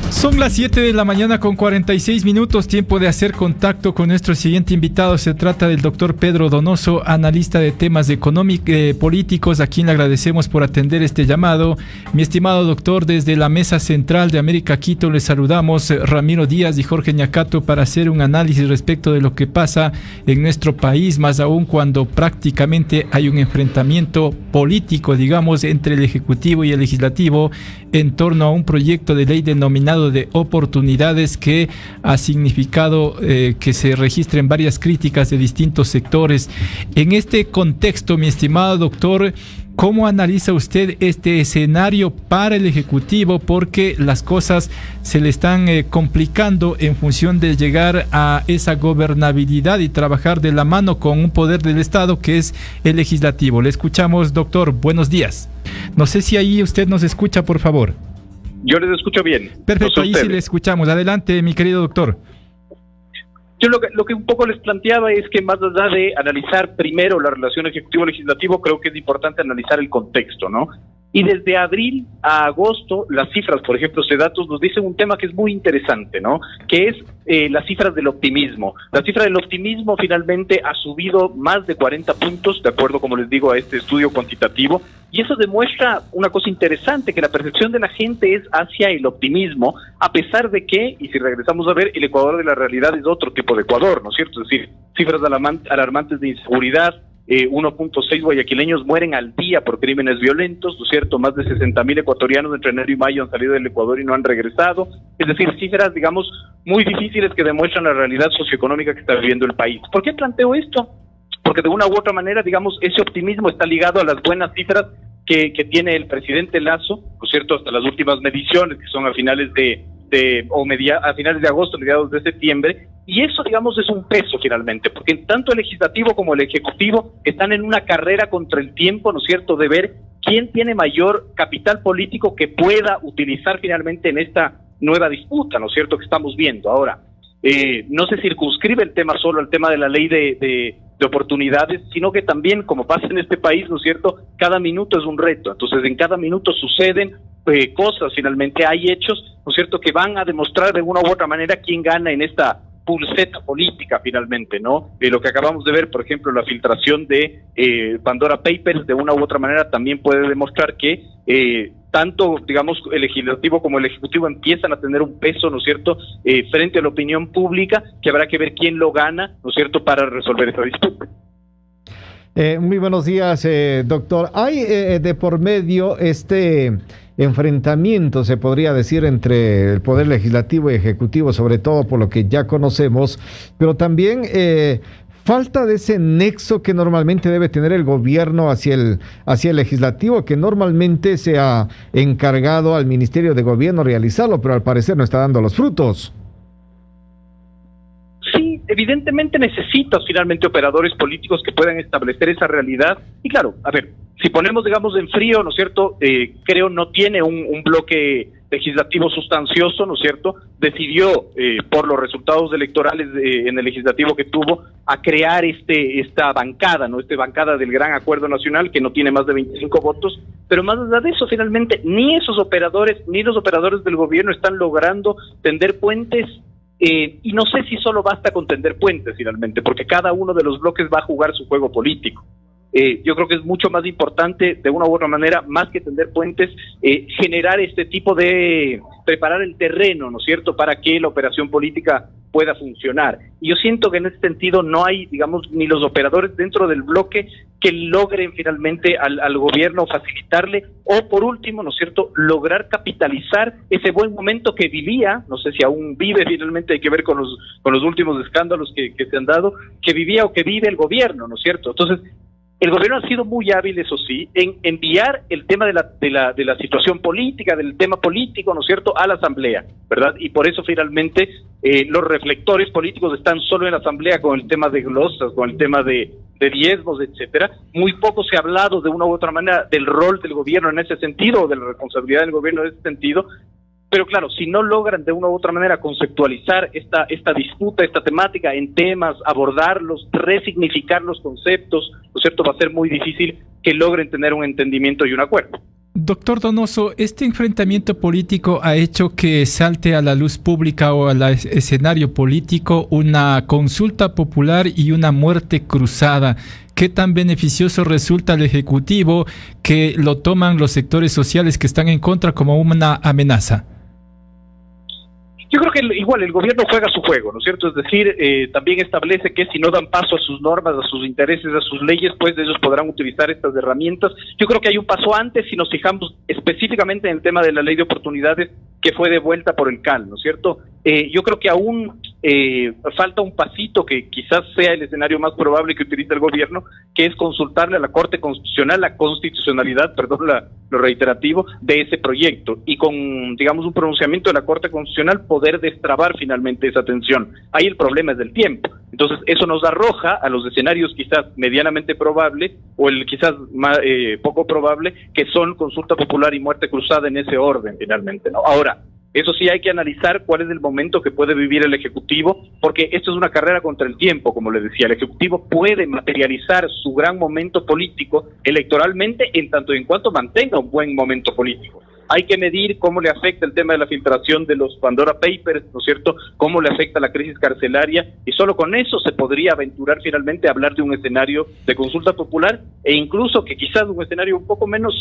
Son las 7 de la mañana con 46 minutos, tiempo de hacer contacto con nuestro siguiente invitado. Se trata del doctor Pedro Donoso, analista de temas políticos, a quien le agradecemos por atender este llamado. Mi estimado doctor, desde la Mesa Central de América Quito le saludamos Ramiro Díaz y Jorge Ñacato para hacer un análisis respecto de lo que pasa en nuestro país, más aún cuando prácticamente hay un enfrentamiento político, digamos, entre el Ejecutivo y el Legislativo en torno a un proyecto de ley denominado de oportunidades que ha significado que se registren varias críticas de distintos sectores. En este contexto, mi estimado doctor, ¿cómo analiza usted este escenario para el Ejecutivo? Porque las cosas se le están complicando en función de llegar a esa gobernabilidad y trabajar de la mano con un poder del Estado que es el Legislativo. Le escuchamos, doctor. Buenos días. No sé si ahí usted nos escucha, por favor. Yo les escucho bien. Perfecto, ahí sí le escuchamos. Adelante, mi querido doctor. Yo lo que un poco les planteaba es que más allá de analizar primero la relación ejecutivo-legislativo, creo que es importante analizar el contexto, ¿no? Y desde abril a agosto, las cifras, por ejemplo, Sedatus nos dicen un tema que es muy interesante, ¿no? Que es las cifras del optimismo. La cifra del optimismo finalmente ha subido más de 40 puntos, de acuerdo, como les digo, a este estudio cuantitativo, y eso demuestra una cosa interesante, que la percepción de la gente es hacia el optimismo, a pesar de que, y si regresamos a ver, el Ecuador de la realidad es otro tipo de Ecuador, ¿no es cierto? Es decir, cifras alarmantes de inseguridad. 1.6 guayaquileños mueren al día por crímenes violentos, ¿no es cierto? Más de 60,000 ecuatorianos entre enero y mayo han salido del Ecuador y no han regresado. Es decir, cifras, digamos, muy difíciles que demuestran la realidad socioeconómica que está viviendo el país. ¿Por qué planteo esto? Porque de una u otra manera, digamos, ese optimismo está ligado a las buenas cifras que tiene el presidente Lasso, ¿no es cierto? Hasta las últimas mediciones, que son a finales a finales de agosto, mediados de septiembre, y eso, digamos, es un peso finalmente, porque tanto el legislativo como el ejecutivo están en una carrera contra el tiempo, ¿no es cierto?, de ver quién tiene mayor capital político que pueda utilizar finalmente en esta nueva disputa, ¿no es cierto?, que estamos viendo ahora. No se circunscribe el tema solo al tema de la ley de oportunidades, sino que también, como pasa en este país, ¿no es cierto?, cada minuto es un reto. Entonces, en cada minuto suceden cosas, finalmente hay hechos, ¿no es cierto?, que van a demostrar de una u otra manera quién gana en esta pulseta política finalmente, ¿no? Lo que acabamos de ver, por ejemplo, la filtración de Pandora Papers, de una u otra manera también puede demostrar que tanto, digamos, el legislativo como el ejecutivo empiezan a tener un peso, ¿no es cierto?, frente a la opinión pública, que habrá que ver quién lo gana, ¿no es cierto?, para resolver esa disputa. Muy buenos días, doctor. Hay de por medio este enfrentamiento, se podría decir, entre el Poder Legislativo y Ejecutivo, sobre todo por lo que ya conocemos, pero también falta de ese nexo que normalmente debe tener el gobierno hacia el legislativo, que normalmente se ha encargado al Ministerio de Gobierno realizarlo, pero al parecer no está dando los frutos. Sí, evidentemente necesitas finalmente operadores políticos que puedan establecer esa realidad. Y claro, a ver, si ponemos, digamos, en frío, ¿no es cierto?, creo no tiene un bloque legislativo sustancioso, ¿no es cierto?, decidió, por los resultados electorales en el legislativo que tuvo, a crear esta bancada, ¿no?, bancada del Gran Acuerdo Nacional, que no tiene más de 25 votos, pero más allá de eso, finalmente, ni esos operadores, ni los operadores del gobierno están logrando tender puentes. Y no sé si solo basta con tender puentes finalmente, porque cada uno de los bloques va a jugar su juego político. Yo creo que es mucho más importante, de una u otra manera, más que tender puentes, generar este tipo de preparar el terreno, ¿no es cierto?, para que la operación política pueda funcionar. Y yo siento que en ese sentido no hay, digamos, ni los operadores dentro del bloque que logren finalmente al gobierno facilitarle, o por último, ¿no es cierto?, lograr capitalizar ese buen momento que vivía, no sé si aún vive finalmente, hay que ver con los últimos escándalos que se han dado, que vivía o que vive el gobierno, ¿no es cierto? Entonces, el gobierno ha sido muy hábil, eso sí, en enviar el tema de la situación política, del tema político, ¿no es cierto?, a la Asamblea, ¿verdad? Y por eso finalmente los reflectores políticos están solo en la Asamblea con el tema de glosas, con el tema de diezmos, etcétera. Muy poco se ha hablado de una u otra manera del rol del gobierno en ese sentido, o de la responsabilidad del gobierno en ese sentido. Pero claro, si no logran de una u otra manera conceptualizar esta disputa, esta temática en temas, abordarlos, resignificar los conceptos, ¿no es cierto?, va a ser muy difícil que logren tener un entendimiento y un acuerdo. Doctor Donoso, ¿este enfrentamiento político ha hecho que salte a la luz pública o al escenario político una consulta popular y una muerte cruzada? ¿Qué tan beneficioso resulta al Ejecutivo que lo toman los sectores sociales que están en contra como una amenaza? Yo creo que igual el gobierno juega su juego, ¿no es cierto? Es decir, también establece que si no dan paso a sus normas, a sus intereses, a sus leyes, pues ellos podrán utilizar estas herramientas. Yo creo que hay un paso antes si nos fijamos específicamente en el tema de la ley de oportunidades que fue devuelta por el CAL, ¿no es cierto? Yo creo que aún falta un pasito que quizás sea el escenario más probable que utilice el gobierno, que es consultarle a la Corte Constitucional la constitucionalidad, lo reiterativo, de ese proyecto, y con, digamos, un pronunciamiento de la Corte Constitucional poder destrabar finalmente esa tensión. Ahí el problema es del tiempo. Entonces eso nos arroja a los escenarios quizás medianamente probables o el quizás más, poco probable, que son consulta popular y muerte cruzada en ese orden finalmente, ¿no? Ahora, eso sí hay que analizar cuál es el momento que puede vivir el Ejecutivo, porque esto es una carrera contra el tiempo, como les decía. El Ejecutivo puede materializar su gran momento político electoralmente en tanto y en cuanto mantenga un buen momento político. Hay que medir cómo le afecta el tema de la filtración de los Pandora Papers, ¿no es cierto?, cómo le afecta la crisis carcelaria, y solo con eso se podría aventurar finalmente a hablar de un escenario de consulta popular, e incluso que quizás un escenario un poco menos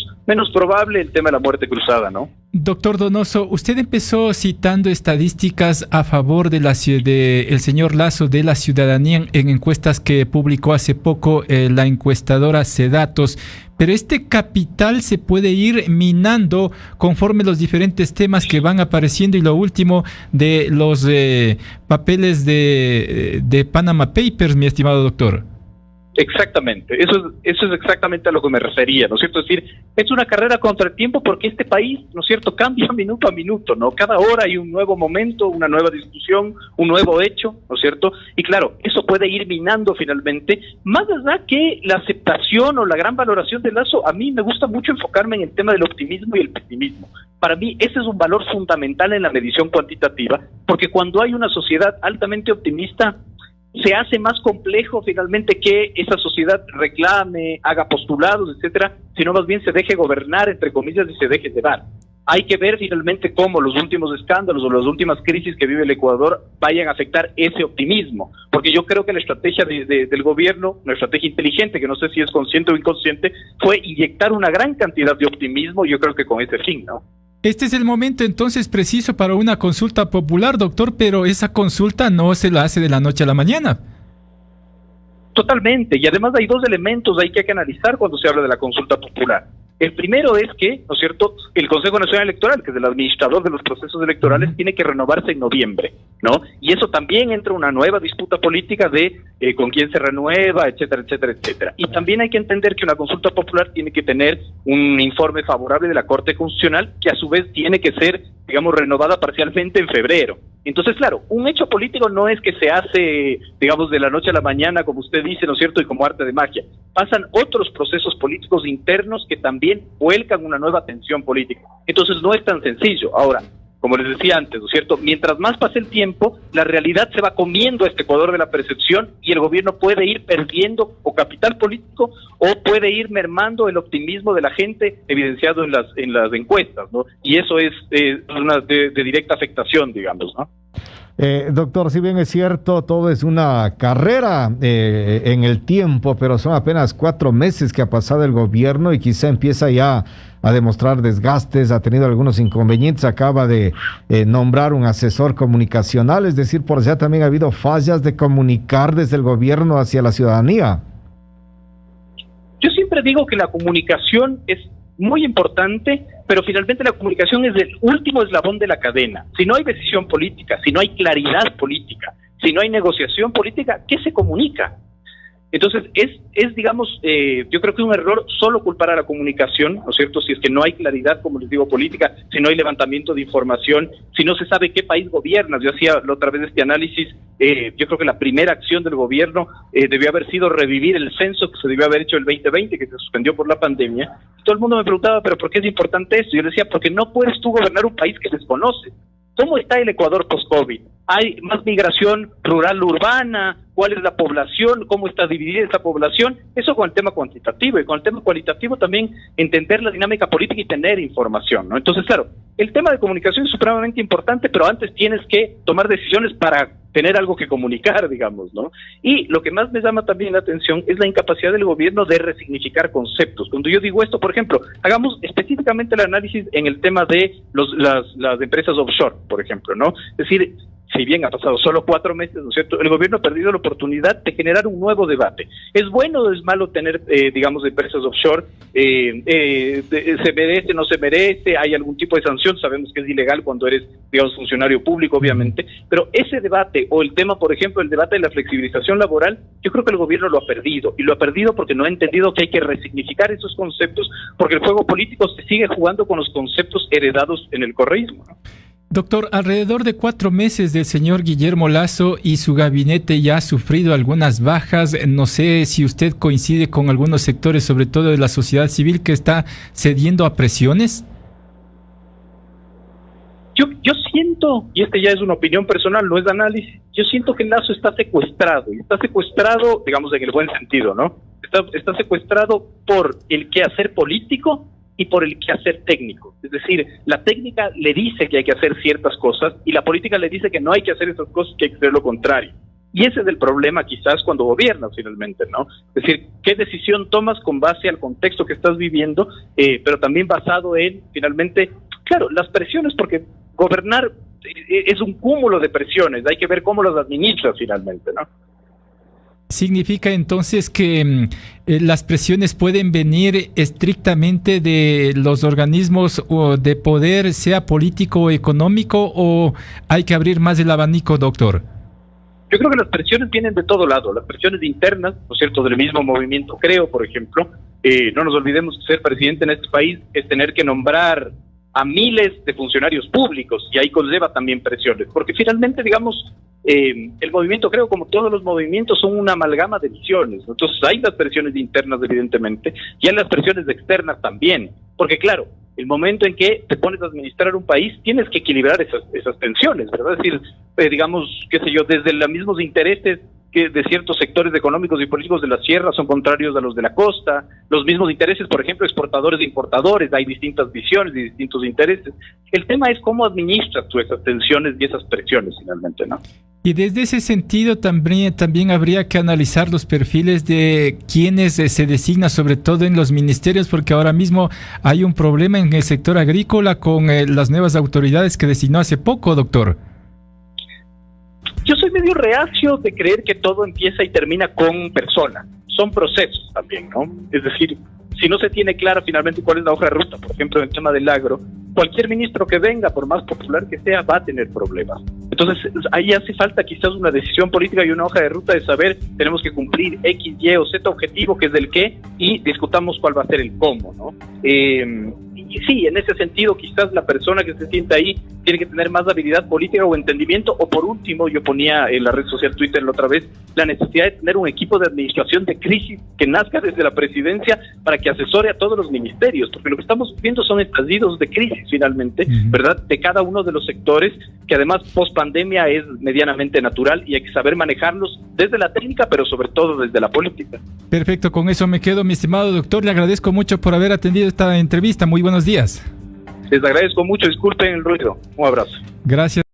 probable, el tema de la muerte cruzada, ¿no? Doctor Donoso, usted empezó citando estadísticas a favor de el señor Lasso, de la ciudadanía, en encuestas que publicó hace poco la encuestadora Cedatos. Pero este capital se puede ir minando conforme los diferentes temas que van apareciendo, y lo último de los papeles de Panama Papers, mi estimado doctor. Exactamente, eso es exactamente a lo que me refería, ¿no es cierto? Es decir, es una carrera contra el tiempo porque este país, ¿no es cierto?, cambia minuto a minuto, ¿no? Cada hora hay un nuevo momento, una nueva discusión, un nuevo hecho, ¿no es cierto? Y claro, eso puede ir minando finalmente, más allá que la aceptación o la gran valoración de Lasso. A mí me gusta mucho enfocarme en el tema del optimismo y el pesimismo. Para mí ese es un valor fundamental en la medición cuantitativa, porque cuando hay una sociedad altamente optimista, se hace más complejo finalmente que esa sociedad reclame, haga postulados, etcétera, sino más bien se deje gobernar, entre comillas, y se deje llevar. Hay que ver finalmente cómo los últimos escándalos o las últimas crisis que vive el Ecuador vayan a afectar ese optimismo, porque yo creo que la estrategia del gobierno, una estrategia inteligente, que no sé si es consciente o inconsciente, fue inyectar una gran cantidad de optimismo, yo creo que con ese fin, ¿no? Este es el momento entonces preciso para una consulta popular, doctor, pero esa consulta no se la hace de la noche a la mañana. Totalmente, y además hay dos elementos ahí que hay que analizar cuando se habla de la consulta popular. El primero es que, ¿no es cierto?, el Consejo Nacional Electoral, que es el administrador de los procesos electorales, tiene que renovarse en noviembre, ¿no? Y eso también entra una nueva disputa política de con quién se renueva, etcétera, etcétera, etcétera. Y también hay que entender que una consulta popular tiene que tener un informe favorable de la Corte Constitucional, que a su vez tiene que ser, digamos, renovada parcialmente en febrero. Entonces, claro, un hecho político no es que se hace, digamos, de la noche a la mañana, como usted dice, ¿no es cierto?, y como arte de magia. Pasan otros procesos políticos internos que también vuelcan una nueva tensión política. Entonces no es tan sencillo. Ahora, como les decía antes, ¿no es cierto?, mientras más pase el tiempo, la realidad se va comiendo a este Ecuador de la percepción, y el gobierno puede ir perdiendo o capital político o puede ir mermando el optimismo de la gente evidenciado en las encuestas, ¿no? Y eso es una de directa afectación, digamos, ¿no? Doctor, si bien es cierto, todo es una carrera en el tiempo, pero son apenas 4 meses que ha pasado el gobierno y quizá empieza ya a demostrar desgastes, ha tenido algunos inconvenientes, acaba de nombrar un asesor comunicacional, es decir, por allá también ha habido fallas de comunicar desde el gobierno hacia la ciudadanía. Yo siempre digo que la comunicación es muy importante, pero finalmente la comunicación es el último eslabón de la cadena. Si no hay decisión política, si no hay claridad política, si no hay negociación política, ¿qué se comunica? Entonces, digamos, yo creo que es un error solo culpar a la comunicación, ¿no es cierto?, si es que no hay claridad, como les digo, política, si no hay levantamiento de información, si no se sabe qué país gobierna. Yo hacía la otra vez este análisis, yo creo que la primera acción del gobierno debió haber sido revivir el censo que se debió haber hecho el 2020, que se suspendió por la pandemia. Todo el mundo me preguntaba, ¿pero por qué es importante esto? Yo le decía, porque no puedes tú gobernar un país que desconoces. ¿Cómo está el Ecuador post-COVID? ¿Hay más migración rural-urbana? ¿Cuál es la población? ¿Cómo está dividida esa población? Eso con el tema cuantitativo, y con el tema cualitativo también entender la dinámica política y tener información, ¿no? Entonces, claro, el tema de comunicación es supremamente importante, pero antes tienes que tomar decisiones para tener algo que comunicar, digamos, ¿no? Y lo que más me llama también la atención es la incapacidad del gobierno de resignificar conceptos. Cuando yo digo esto, por ejemplo, hagamos específicamente el análisis en el tema de las empresas offshore, por ejemplo, ¿no? Es decir, si bien ha pasado solo 4 meses, ¿no es cierto?, el gobierno ha perdido la oportunidad de generar un nuevo debate. ¿Es bueno o es malo tener, digamos, empresas offshore? ¿Se merece, no se merece? ¿Hay algún tipo de sanción? Sabemos que es ilegal cuando eres, digamos, funcionario público, obviamente, pero ese debate, o el tema, por ejemplo, el debate de la flexibilización laboral, yo creo que el gobierno lo ha perdido, y lo ha perdido porque no ha entendido que hay que resignificar esos conceptos, porque el juego político se sigue jugando con los conceptos heredados en el correísmo, ¿no? Doctor, alrededor de 4 meses del señor Guillermo Lasso y su gabinete ya ha sufrido algunas bajas. No sé si usted coincide con algunos sectores, sobre todo de la sociedad civil, que está cediendo a presiones. Yo siento, y este ya es una opinión personal, no es análisis, yo siento que Lasso está secuestrado, y está secuestrado, digamos, en el buen sentido, ¿no? Está secuestrado por el quehacer político y por el quehacer técnico. Es decir, la técnica le dice que hay que hacer ciertas cosas y la política le dice que no hay que hacer esas cosas, que hay que hacer lo contrario. Y ese es el problema quizás cuando gobiernas finalmente, ¿no? Es decir, ¿qué decisión tomas con base al contexto que estás viviendo, pero también basado en, finalmente, claro, las presiones, porque gobernar es un cúmulo de presiones, hay que ver cómo las administras finalmente, ¿no? ¿Significa entonces que las presiones pueden venir estrictamente de los organismos de poder, sea político o económico, o hay que abrir más el abanico, doctor? Yo creo que las presiones vienen de todo lado, las presiones internas, ¿no es cierto?, del mismo movimiento Creo, por ejemplo. No nos olvidemos que ser presidente en este país es tener que nombrar a miles de funcionarios públicos, y ahí conlleva también presiones, porque finalmente, digamos, el movimiento Creo, como todos los movimientos, son una amalgama de visiones. Entonces hay las presiones internas, evidentemente, y hay las presiones externas también, porque claro, el momento en que te pones a administrar un país, tienes que equilibrar esas tensiones, ¿verdad? Es decir, digamos, qué sé yo, desde los mismos intereses que de ciertos sectores económicos y políticos de la sierra son contrarios a los de la costa, los mismos intereses, por ejemplo, exportadores e importadores, hay distintas visiones y distintos intereses. El tema es cómo administras tú esas tensiones y esas presiones finalmente, ¿no? Y desde ese sentido también habría que analizar los perfiles de quienes se designan, sobre todo en los ministerios, porque ahora mismo hay un problema en el sector agrícola con las nuevas autoridades que designó hace poco, doctor. Yo soy medio reacio de creer que todo empieza y termina con personas. Son procesos también, ¿no? Es decir, si no se tiene clara finalmente cuál es la hoja de ruta, por ejemplo, en el tema del agro, cualquier ministro que venga, por más popular que sea, va a tener problemas. Entonces, ahí hace falta quizás una decisión política y una hoja de ruta de saber, tenemos que cumplir X, Y o Z objetivo, que es del qué, y discutamos cuál va a ser el cómo, ¿no? Y sí, en ese sentido, quizás la persona que se sienta ahí tiene que tener más habilidad política o entendimiento, o por último, yo ponía en la red social Twitter la otra vez, la necesidad de tener un equipo de administración de crisis que nazca desde la presidencia para que asesore a todos los ministerios, porque lo que estamos viendo son estallidos de crisis finalmente, ¿verdad?, de cada uno de los sectores, que además post pandemia es medianamente natural y hay que saber manejarlos desde la técnica, pero sobre todo desde la política. Perfecto, con eso me quedo, mi estimado doctor. Le agradezco mucho por haber atendido esta entrevista. Muy buenos días. Les agradezco mucho, disculpen el ruido. Un abrazo. Gracias.